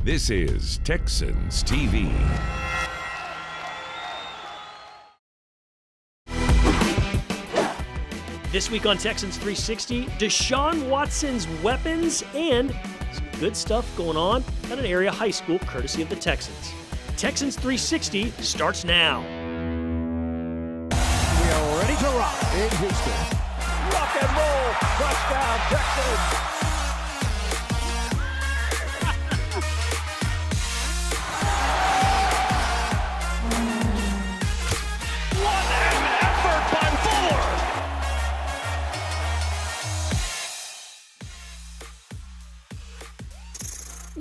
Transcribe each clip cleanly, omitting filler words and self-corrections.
This is Texans TV. This week on Texans 360, Deshaun Watson's weapons and some good stuff going on at an area high school courtesy of the Texans. Texans 360 starts now. We are ready to rock in Houston. Rock and roll, touchdown, Texans.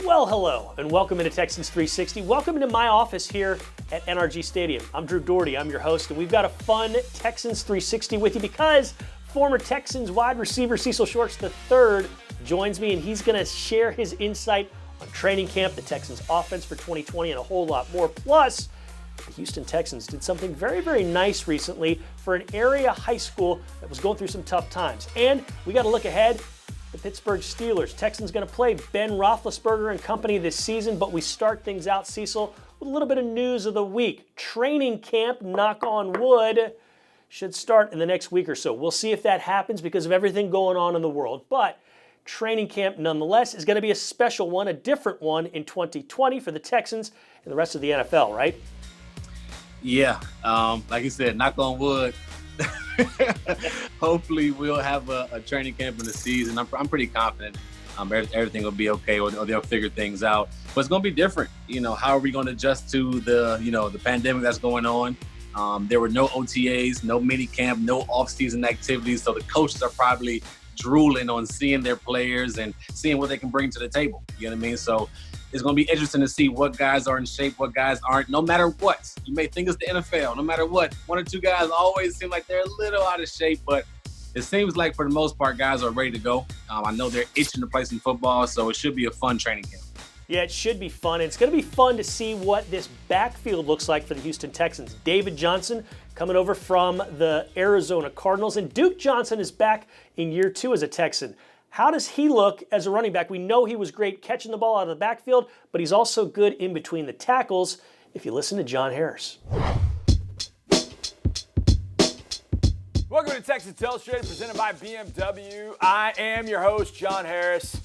Well, hello, and welcome into Texans 360. Welcome into my office here at NRG Stadium. I'm Drew Dougherty, I'm your host, and we've got a fun Texans 360 with you because former Texans wide receiver Cecil Shorts III joins me, and he's going to share his insight on training camp, the Texans offense for 2020, and a whole lot more. Plus, the Houston Texans did something very, very nice recently for an area high school that was going through some tough times. And we got to look ahead. The Pittsburgh Steelers. Texans going to play Ben Roethlisberger and company this season, but we start things out, Cecil, with a little bit of news of the week. Training camp, knock on wood, should start in the next week or so. We'll see if that happens because of everything going on in the world. But training camp, nonetheless, is going to be a special one, a different one in 2020 for the Texans and the rest of the NFL, right? Yeah, like you said, knock on wood. Hopefully we'll have a training camp in the season. I'm pretty confident everything will be okay or they'll figure things out. But it's going to be different. How are we going to adjust to the pandemic that's going on? There were no OTAs, no mini camp, no off-season activities. So the coaches are probably drooling on seeing their players and seeing what they can bring to the table. You know what I mean? So it's going to be interesting to see what guys are in shape, what guys aren't, no matter what. You may think it's the NFL, no matter what. One or two guys always seem like they're a little out of shape, but it seems like for the most part, guys are ready to go. I know they're itching to play some football, so it should be a fun training camp. Yeah, it should be fun. It's going to be fun to see what this backfield looks like for the Houston Texans. David Johnson coming over from the Arizona Cardinals, and Duke Johnson is back in year 2 as a Texan. How does he look as a running back? We know he was great catching the ball out of the backfield, but he's also good in between the tackles, if you listen to John Harris. Welcome to Texas Illustrated, presented by BMW. I am your host, John Harris.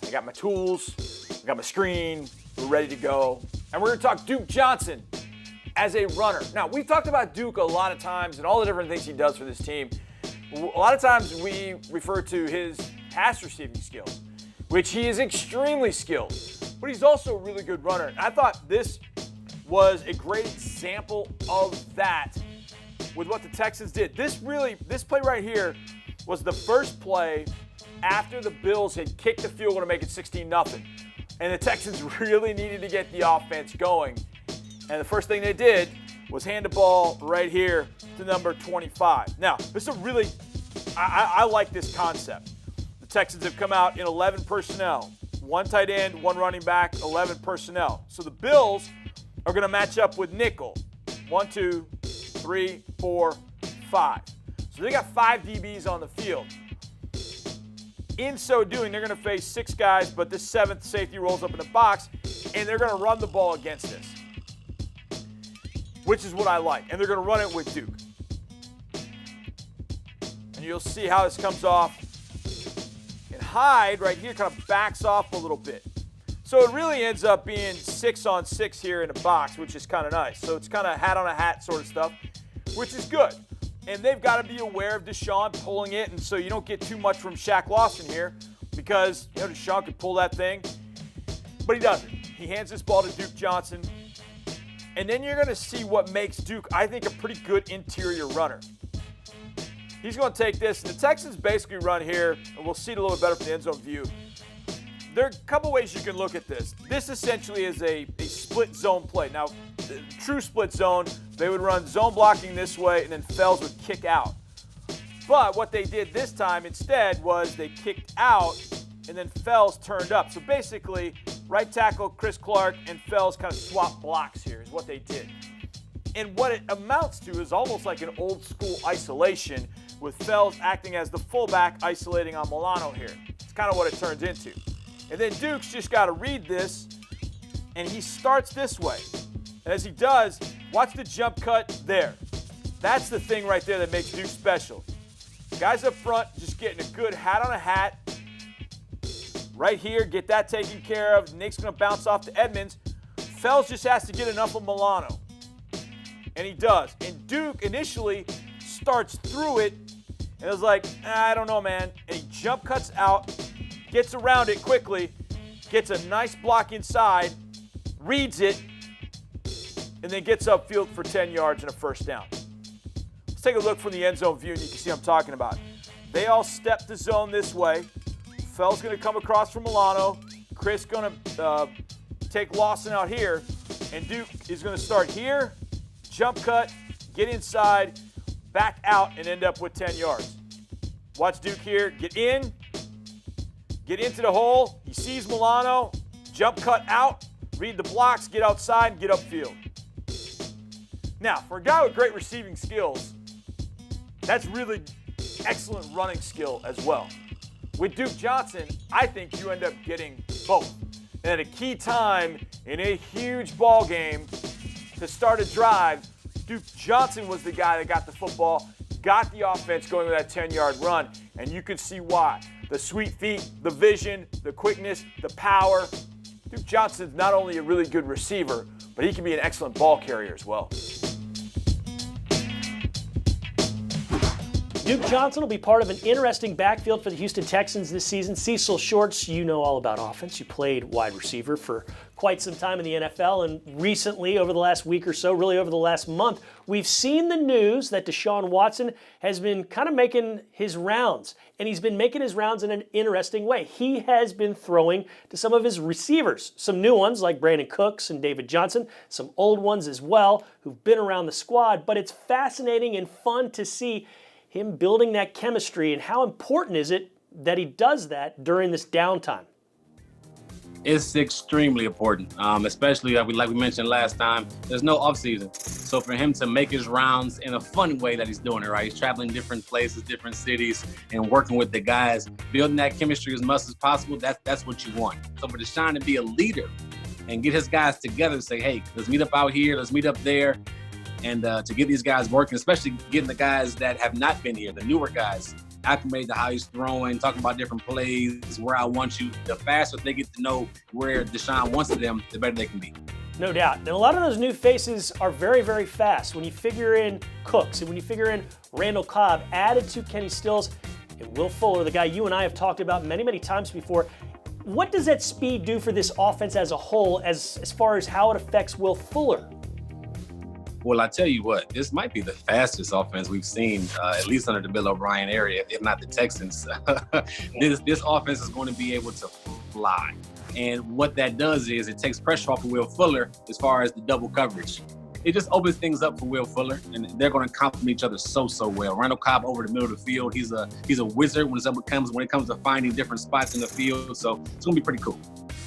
I got my tools, I got my screen, we're ready to go. And we're going to talk Duke Johnson as a runner. Now, we've talked about Duke a lot of times and all the different things he does for this team. A lot of times we refer to his pass receiving skills, which he is extremely skilled, but he's also a really good runner. And I thought this was a great example of that with what the Texans did. This play right here was the first play after the Bills had kicked the field goal to make it 16-0. And the Texans really needed to get the offense going. And the first thing they did was hand the ball right here to number 25. Now, this is a really, I like this concept. The Texans have come out in 11 personnel. 1 tight end, 1 running back, 11 personnel. So the Bills are going to match up with nickel. 1, 2, 3, 4, 5. So they got 5 DBs on the field. In so doing, they're going to face 6 guys, but this 7th safety rolls up in the box, and they're going to run the ball against this, which is what I like. And they're going to run it with Duke. And you'll see how this comes off. And Hyde right here kind of backs off a little bit. So it really ends up being 6-on-6 here in the box, which is kind of nice. So it's kind of hat-on-a-hat sort of stuff, which is good. And they've got to be aware of Deshaun pulling it, and so you don't get too much from Shaq Lawson here because, Deshaun could pull that thing, but he doesn't. He hands this ball to Duke Johnson, and then you're going to see what makes Duke, I think, a pretty good interior runner. He's going to take this, and the Texans basically run here, and we'll see it a little bit better from the end zone view. There are a couple ways you can look at this. This essentially is a split zone play. Now, true split zone, they would run zone blocking this way, and then Fells would kick out. But what they did this time instead was they kicked out, and then Fells turned up. So basically, right tackle Chris Clark and Fells kind of swap blocks here is what they did. And what it amounts to is almost like an old school isolation with Fells acting as the fullback isolating on Milano here. It's kind of what it turns into. And then Duke's just got to read this and he starts this way. And as he does, watch the jump cut there. That's the thing right there that makes Duke special. Guys up front just getting a good hat on a hat. Right here, get that taken care of. Nick's going to bounce off to Edmonds. Fells just has to get enough of Milano. And he does. And Duke initially starts through it and is like, I don't know, man. And he jump cuts out, gets around it quickly, gets a nice block inside, reads it, and then gets upfield for 10 yards and a first down. Let's take a look from the end zone view and you can see what I'm talking about. They all step the zone this way. Fell's going to come across from Milano. Chris going to take Lawson out here. And Duke is going to start here, jump cut, get inside, back out, and end up with 10 yards. Watch Duke here. Get in. Get into the hole. He sees Milano. Jump cut out. Read the blocks. Get outside and get upfield. Now, for a guy with great receiving skills, that's really excellent running skill as well. With Duke Johnson, I think you end up getting both. And at a key time in a huge ball game to start a drive, Duke Johnson was the guy that got the football, got the offense going with that 10-yard run, and you could see why. The sweet feet, the vision, the quickness, the power. Duke Johnson's not only a really good receiver, but he can be an excellent ball carrier as well. Duke Johnson will be part of an interesting backfield for the Houston Texans this season. Cecil Shorts, you know all about offense. You played wide receiver for quite some time in the NFL, and recently, over the last week or so, really over the last month, we've seen the news that Deshaun Watson has been kind of making his rounds, and he's been making his rounds in an interesting way. He has been throwing to some of his receivers, some new ones like Brandon Cooks and David Johnson, some old ones as well who've been around the squad, but it's fascinating and fun to see him building that chemistry, and how important is it that he does that during this downtime? It's extremely important, especially like we mentioned last time, there's no offseason. So for him to make his rounds in a fun way that he's doing it, right? He's traveling different places, different cities, and working with the guys, building that chemistry as much as possible, that's what you want. So for Deshaun to be a leader and get his guys together and say, hey, let's meet up out here, let's meet up there, and to get these guys working, especially getting the guys that have not been here, the newer guys, acclimated to how he's throwing, talking about different plays, where I want you. The faster they get to know where Deshaun wants them, the better they can be. No doubt. And a lot of those new faces are very, very fast. When you figure in Cooks and when you figure in Randall Cobb, added to Kenny Stills and Will Fuller, the guy you and I have talked about many, many times before, what does that speed do for this offense as a whole as far as how it affects Will Fuller? Well, I tell you what, this might be the fastest offense we've seen, at least under the Bill O'Brien area, if not the Texans. This offense is going to be able to fly. And what that does is it takes pressure off of Will Fuller as far as the double coverage. It just opens things up for Will Fuller, and they're going to complement each other so well. Randall Cobb over the middle of the field, he's a wizard when it comes to finding different spots in the field, so it's going to be pretty cool.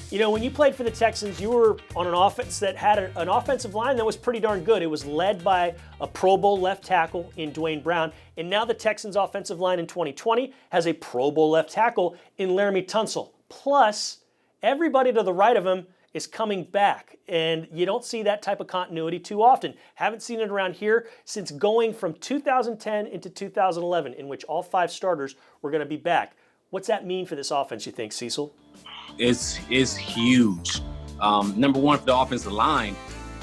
You know, when you played for the Texans, you were on an offense that had an offensive line that was pretty darn good. It was led by a Pro Bowl left tackle in Dwayne Brown. And now the Texans offensive line in 2020 has a Pro Bowl left tackle in Laramie Tunsil. Plus, everybody to the right of him is coming back. And you don't see that type of continuity too often. Haven't seen it around here since going from 2010 into 2011, in which all 5 starters were going to be back. What's that mean for this offense, you think, Cecil? It's huge. Number one, for the offensive line,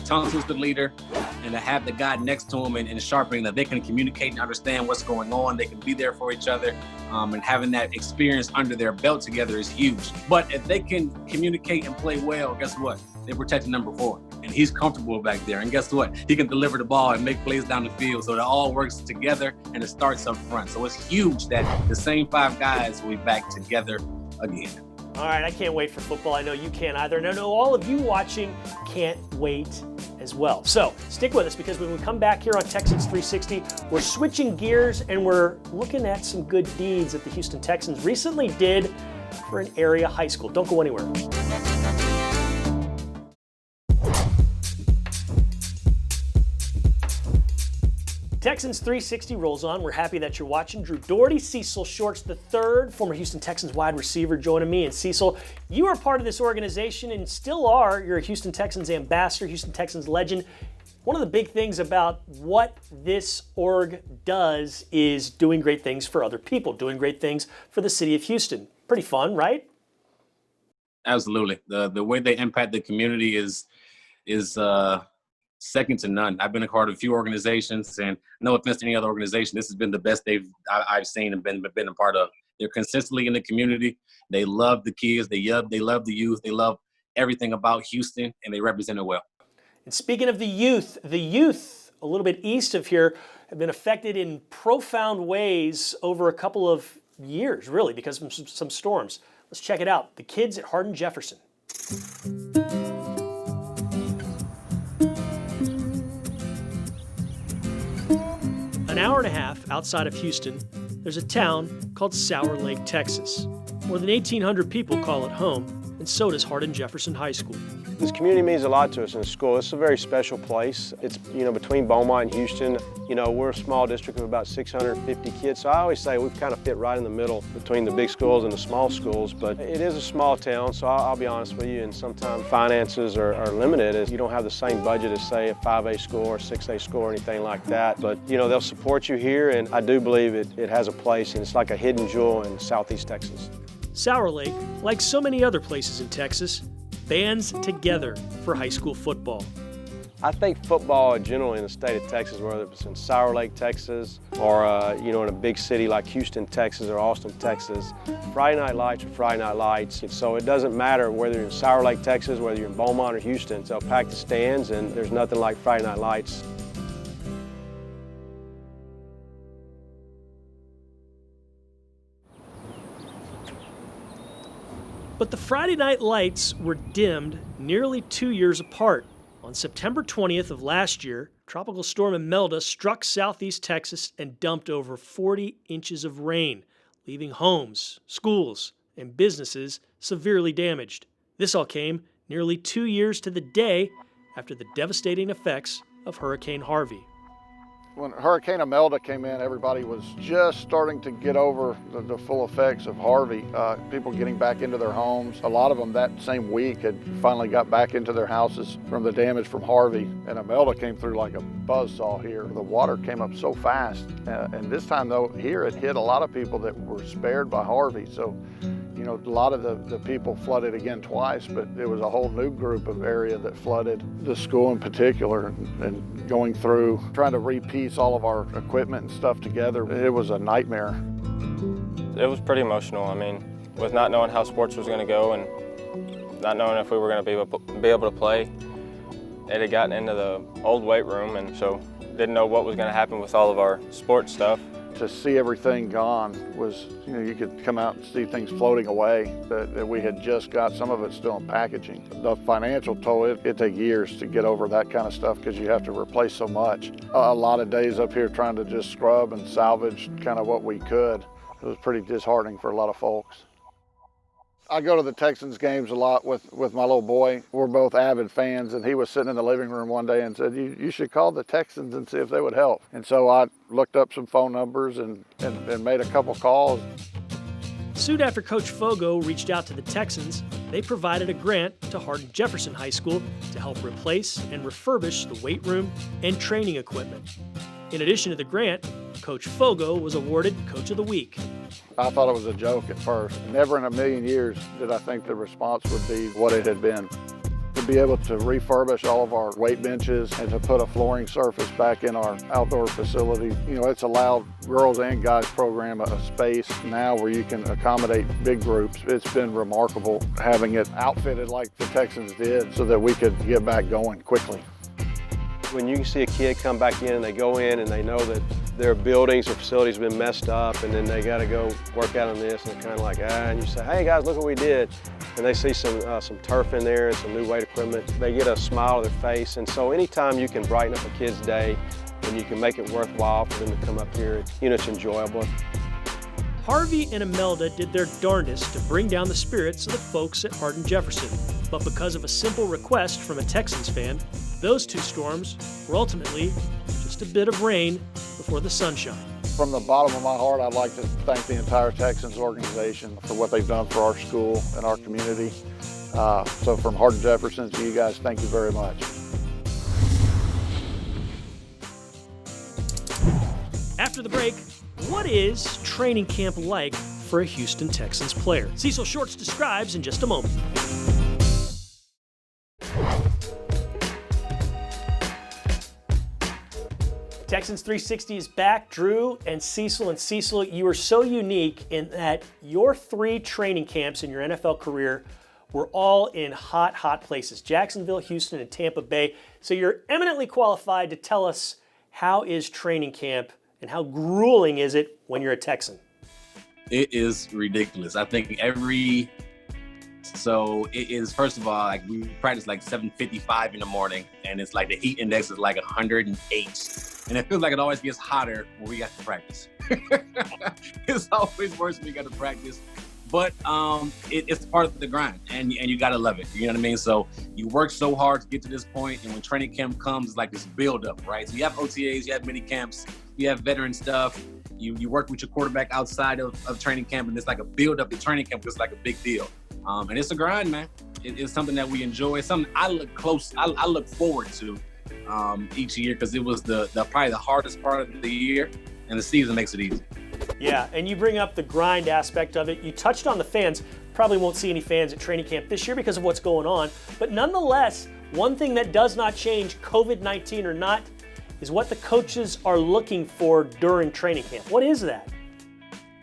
Tunsil's the leader, and to have the guy next to him and sharpening that they can communicate and understand what's going on, they can be there for each other, and having that experience under their belt together is huge. But if they can communicate and play well, guess what? They're protecting number 4, and he's comfortable back there. And guess what? He can deliver the ball and make plays down the field, so it all works together, and it starts up front. So it's huge that the same 5 guys will be back together again. All right, I can't wait for football. I know you can't either. And I know all of you watching can't wait as well. So stick with us, because when we come back here on Texans 360, we're switching gears and we're looking at some good deeds that the Houston Texans recently did for an area high school. Don't go anywhere. Texans 360 rolls on. We're happy that you're watching. Drew Dougherty, Cecil Shorts III, former Houston Texans wide receiver, joining me. And Cecil, you are part of this organization and still are. You're a Houston Texans ambassador, Houston Texans legend. One of the big things about what this org does is doing great things for other people, doing great things for the city of Houston. Pretty fun, right? Absolutely. The way they impact the community is second to none. I've been a part of a few organizations, and no offense to any other organization, this has been the best I've seen and been a part of. They're consistently in the community. They love the kids. They love the youth. They love everything about Houston, and they represent it well. And speaking of the youth a little bit east of here have been affected in profound ways over a couple of years, really, because of some storms. Let's check it out. The kids at Hardin Jefferson. An hour and a half outside of Houston, there's a town called Sour Lake, Texas. More than 1,800 people call it home, and so does Hardin Jefferson High School. This community means a lot to us in the school. It's a very special place. It's, between Beaumont and Houston, we're a small district of about 650 kids. So I always say we kind of fit right in the middle between the big schools and the small schools. But it is a small town, so I'll be honest with you, and sometimes finances are limited as you don't have the same budget as, say, a 5A school or 6A school or anything like that. But, they'll support you here, and I do believe it has a place, and it's like a hidden jewel in Southeast Texas. Sour Lake, like so many other places in Texas, bands together for high school football. I think football generally in the state of Texas, whether it's in Sour Lake, Texas, or in a big city like Houston, Texas, or Austin, Texas, Friday Night Lights are Friday Night Lights. And so it doesn't matter whether you're in Sour Lake, Texas, whether you're in Beaumont or Houston. They'll pack the stands, and there's nothing like Friday Night Lights. But the Friday Night Lights were dimmed nearly 2 years apart. On September 20th of last year, Tropical Storm Imelda struck southeast Texas and dumped over 40 inches of rain, leaving homes, schools, and businesses severely damaged. This all came nearly 2 years to the day after the devastating effects of Hurricane Harvey. When Hurricane Imelda came in, everybody was just starting to get over the full effects of Harvey. People getting back into their homes. A lot of them that same week had finally got back into their houses from the damage from Harvey. And Imelda came through like a buzzsaw here. The water came up so fast. And this time though, here it hit a lot of people that were spared by Harvey. So, a lot of the people flooded again twice, but there was a whole new group of area that flooded, the school in particular, and going through, trying to repiece all of our equipment and stuff together. It was a nightmare. It was pretty emotional. I mean, with not knowing how sports was going to go and not knowing if we were going to be able to play, it had gotten into the old weight room, and so didn't know what was going to happen with all of our sports stuff. To see everything gone was, you could come out and see things floating away that we had just got, some of it still in packaging. The financial toll, it take years to get over that kind of stuff because you have to replace so much. A lot of days up here trying to just scrub and salvage kind of what we could. It was pretty disheartening for a lot of folks. I go to the Texans games a lot with my little boy. We're both avid fans, and he was sitting in the living room one day and said, you should call the Texans and see if they would help. And so I looked up some phone numbers and made a couple calls. Soon after Coach Fogo reached out to the Texans, they provided a grant to Hardin Jefferson High School to help replace and refurbish the weight room and training equipment. In addition to the grant, Coach Fogo was awarded Coach of the Week. I thought it was a joke at first. Never in a million years did I think the response would be what it had been. To be able to refurbish all of our weight benches and to put a flooring surface back in our outdoor facility, it's allowed girls and guys program a space now where you can accommodate big groups. It's been remarkable having it outfitted like the Texans did so that we could get back going quickly. When you see a kid come back in and they go in and they know that their buildings or facilities have been messed up and then they got to go work out on this, and they're kind of like, and you say, hey guys, look what we did. And they see some turf in there and some new weight equipment. They get a smile on their face. And so anytime you can brighten up a kid's day and you can make it worthwhile for them to come up here, it's enjoyable. Harvey and Imelda did their darndest to bring down the spirits of the folks at Hardin Jefferson. But because of a simple request from a Texans fan, those two storms were ultimately just just a bit of rain before the sunshine. From the bottom of my heart, I'd like to thank the entire Texans organization for what they've done for our school and our community. So from Hardin Jefferson to you guys, thank you very much. After the break, what is training camp like for a Houston Texans player? Cecil Shorts describes in just a moment. Texans 360 is back. Drew and Cecil. And Cecil, you are so unique in that your 3 training camps in your NFL career were all in hot, hot places. Jacksonville, Houston, and Tampa Bay. So you're eminently qualified to tell us how is training camp and how grueling is it when you're a Texan? It is ridiculous. I think it is, first of all, like we practice like 7:55 in the morning, and it's like the heat index is like 108. And it feels like it always gets hotter when we got to practice. It's always worse when we got to practice. But it's part of the grind, and you got to love it. You know what I mean? So you work so hard to get to this point, and when training camp comes, it's like this build-up, right? So you have OTAs, you have mini camps, you have veteran stuff. You work with your quarterback outside of training camp, and it's like a build-up to training camp because it's like a big deal. And it's a grind, man. It's something that we enjoy. It's something I look forward to each year because it was the probably the hardest part of the year, and the season makes it easy. Yeah, and you bring up the grind aspect of it. You touched on the fans. Probably won't see any fans at training camp this year because of what's going on. But nonetheless, one thing that does not change, COVID-19 or not, is what the coaches are looking for during training camp. What is that?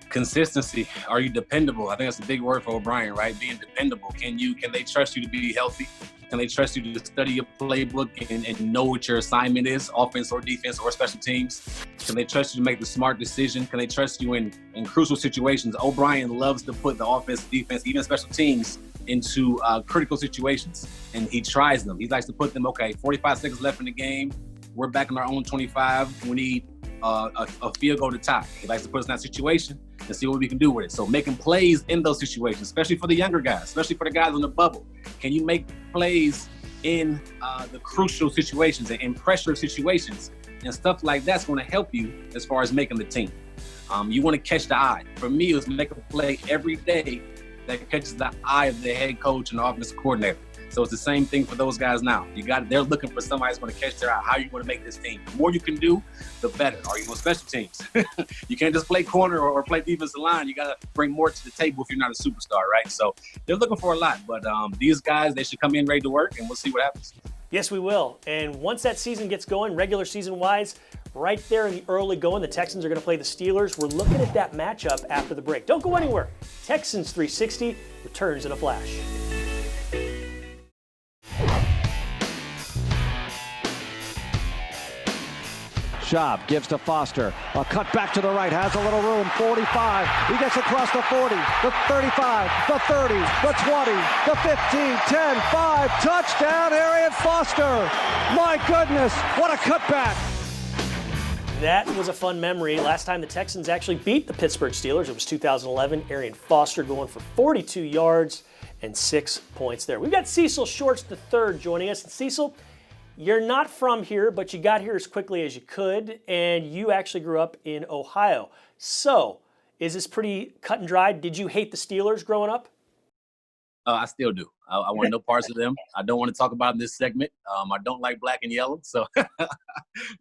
Consistency. Are you dependable? I think that's a big word for O'Brien, right? Being dependable. Can they trust you to be healthy? Can they trust you to study your playbook and know what your assignment is, offense or defense or special teams? Can they trust you to make the smart decision? Can they trust you in crucial situations? O'Brien loves to put the offense, defense, even special teams into critical situations, and he tries them. He likes to put them, okay, 45 seconds left in the game. We're back in our own 25. We need a field goal to tie. He likes to put us in that situation and see what we can do with it. So making plays in those situations, especially for the younger guys, especially for the guys on the bubble. Can you make plays in the crucial situations and in pressure situations? And stuff like that's going to help you as far as making the team. You want to catch the eye. For me, it was make a play every day that catches the eye of the head coach and the offensive coordinator. So it's the same thing for those guys now. They're looking for somebody that's going to catch their eye. How are you going to make this team? The more you can do, the better. Are you on special teams? You can't just play corner or play defensive line. You got to bring more to the table if you're not a superstar, right? So they're looking for a lot. But these guys, they should come in ready to work, and we'll see what happens. Yes, we will. And once that season gets going, regular season-wise, right there in the early going, the Texans are going to play the Steelers. We're looking at that matchup after the break. Don't go anywhere. Texans 360 returns in a flash. Schaub gives to Foster. A cut back to the right, has a little room. 45. He gets across the 40, the 35, the 30, the 20, the 15, 10, 5. Touchdown, Arian Foster. My goodness, what a cutback. That was a fun memory. Last time the Texans actually beat the Pittsburgh Steelers, it was 2011. Arian Foster going for 42 yards and 6 points there. We've got Cecil Shorts III joining us. And Cecil, you're not from here, but you got here as quickly as you could, and you actually grew up in Ohio. So, is this pretty cut and dried? Did you hate the Steelers growing up? I still do. I want no parts of them. I don't want to talk about them in this segment. I don't like black and yellow. So,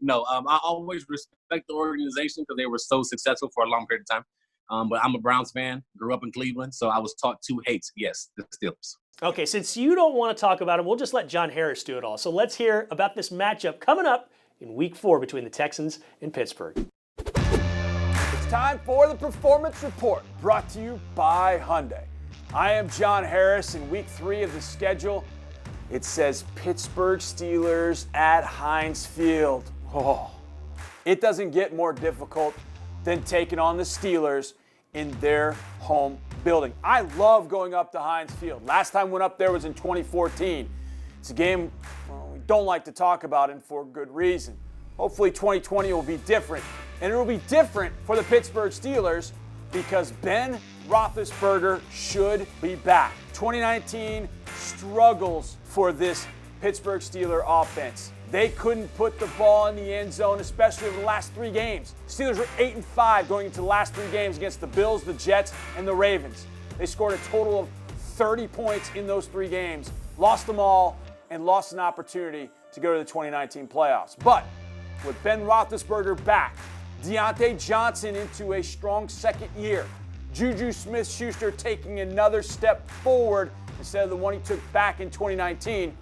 no, I always respect the organization because they were so successful for a long period of time. But I'm a Browns fan, grew up in Cleveland, so I was taught to hate, yes, the Steelers. Okay, since you don't want to talk about it, we'll just let John Harris do it all. So let's hear about this matchup coming up in Week 4 between the Texans and Pittsburgh. It's time for the Performance Report, brought to you by Hyundai. I am John Harris. In Week 3 of the schedule, it says Pittsburgh Steelers at Heinz Field. Oh, it doesn't get more difficult than taking on the Steelers in their home building. I love going up to Heinz Field. Last time I went up there was in 2014. It's a game we don't like to talk about, and for good reason. Hopefully 2020 will be different. And it will be different for the Pittsburgh Steelers because Ben Roethlisberger should be back. 2019 struggles for this Pittsburgh Steelers offense. They couldn't put the ball in the end zone, especially over the last 3 games. Steelers were 8-5 going into the last 3 games against the Bills, the Jets, and the Ravens. They scored a total of 30 points in those 3 games, lost them all, and lost an opportunity to go to the 2019 playoffs. But with Ben Roethlisberger back, Deontay Johnson into a strong second year, Juju Smith-Schuster taking another step forward instead of the one he took back in 2019,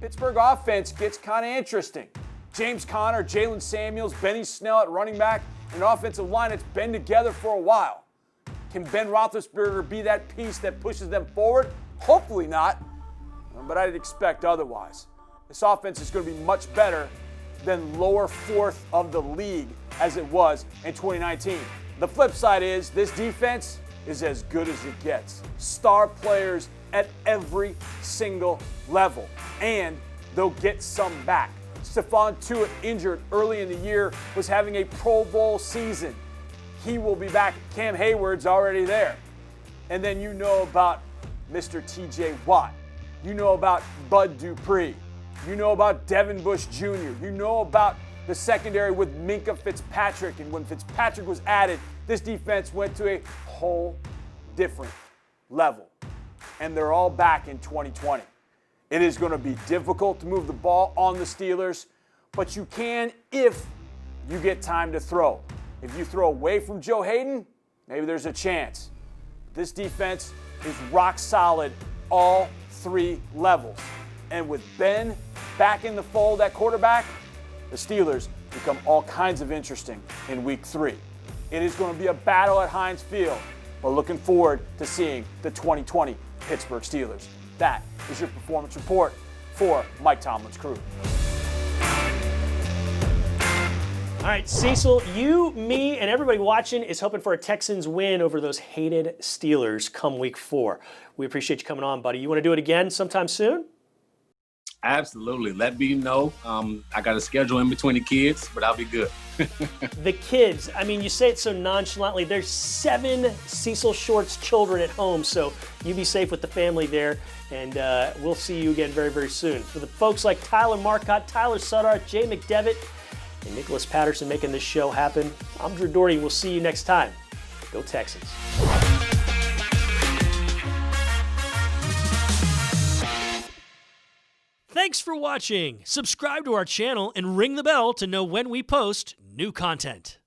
Pittsburgh offense gets kind of interesting. James Conner, Jalen Samuels, Benny Snell at running back, an offensive line that's been together for a while. Can Ben Roethlisberger be that piece that pushes them forward? Hopefully not, but I'd expect otherwise. This offense is going to be much better than lower 4th of the league as it was in 2019. The flip side is this defense is as good as it gets. Star players at every single level, and they'll get some back. Stephon Tuitt, injured early in the year, was having a Pro Bowl season. He will be back. Cam Hayward's already there. And then you know about Mr. TJ Watt. You know about Bud Dupree. You know about Devin Bush Jr. You know about the secondary with Minkah Fitzpatrick. And when Fitzpatrick was added, this defense went to a whole different level. And they're all back in 2020. It is going to be difficult to move the ball on the Steelers, but you can if you get time to throw. If you throw away from Joe Hayden, maybe there's a chance. This defense is rock solid all 3 levels. And with Ben back in the fold at quarterback, the Steelers become all kinds of interesting in week 3. It is going to be a battle at Heinz Field, but looking forward to seeing the 2020 Pittsburgh Steelers. That is your performance report for Mike Tomlin's crew. All right, Cecil, you, me, and everybody watching is hoping for a Texans win over those hated Steelers come week 4. We appreciate you coming on, buddy. You want to do it again sometime soon? Absolutely. Let me know. I got a schedule in between the kids, but I'll be good. The kids, I mean, you say it so nonchalantly. There's 7 Cecil Shorts children at home, so you be safe with the family there, and we'll see you again very, very soon. For the folks like Tyler Marcotte, Tyler Sutter, Jay McDevitt, and Nicholas Patterson making this show happen, I'm Drew Dougherty, and we'll see you next time. Go Texans. Thanks for watching. Subscribe to our channel and ring the bell to know when we post new content.